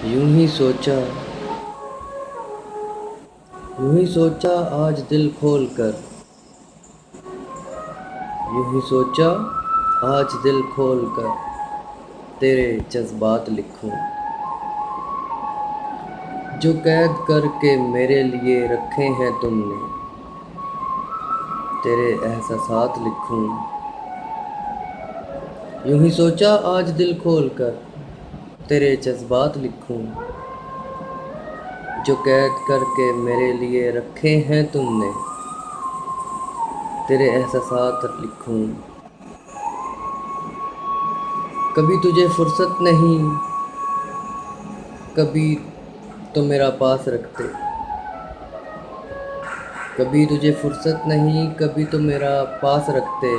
यूं ही सोचा यूं ही सोचा आज दिल खोल कर। यूं ही सोचा आज दिल खोल कर तेरे जज्बात लिखूं, जो कैद करके मेरे लिए रखे हैं तुमने। तेरे एहसासात लिखूं। यूं ही सोचा आज दिल खोल कर तेरे जज्बात लिखूं, जो कैद करके मेरे लिए रखे हैं तुमने। तेरे एहसासात लिखूं। कभी तुझे फुर्सत नहीं, कभी तो मेरा पास रखते। कभी तुझे फुर्सत नहीं, कभी तो मेरा पास रखते।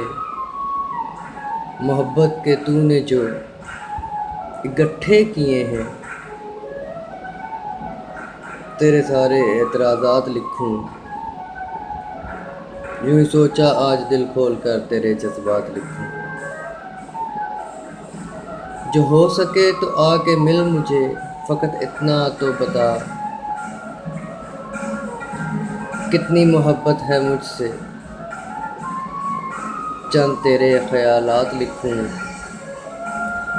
मोहब्बत के तूने जो इकट्ठे किए हैं, तेरे सारे एतराज़ात लिखूं। यूं ही सोचा आज दिल खोल कर तेरे जज्बात लिखूं, जो हो सके तो आके मिल मुझे, फ़कत इतना तो बता, कितनी मोहब्बत है मुझसे। चंद तेरे ख़यालात लिखूं।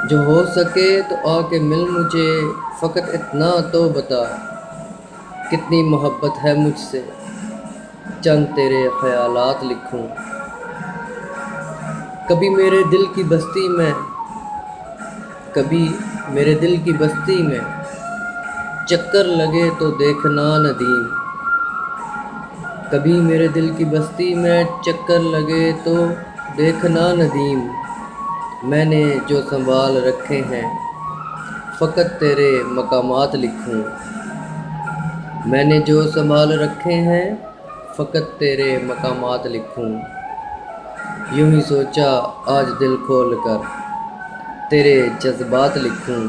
जो हो सके तो आके मिल मुझे, फ़कत इतना तो बता, कितनी मोहब्बत है मुझसे। चंद तेरे ख़यालात लिखूं। कभी मेरे दिल की बस्ती में कभी मेरे दिल की बस्ती में चक्कर लगे तो देखना नदीम। कभी मेरे दिल की बस्ती में चक्कर लगे तो देखना नदीम। मैंने जो संभाल रखे हैं, फ़कत तेरे मकामात लिखूं। मैंने जो संभाल रखे हैं, फ़कत तेरे मकामात लिखूं। यूं ही सोचा आज दिल खोल कर तेरे जज्बात लिखूं,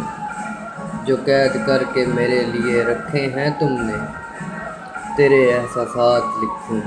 जो कैद करके मेरे लिए रखे हैं तुमने। तेरे एहसासात लिखूं।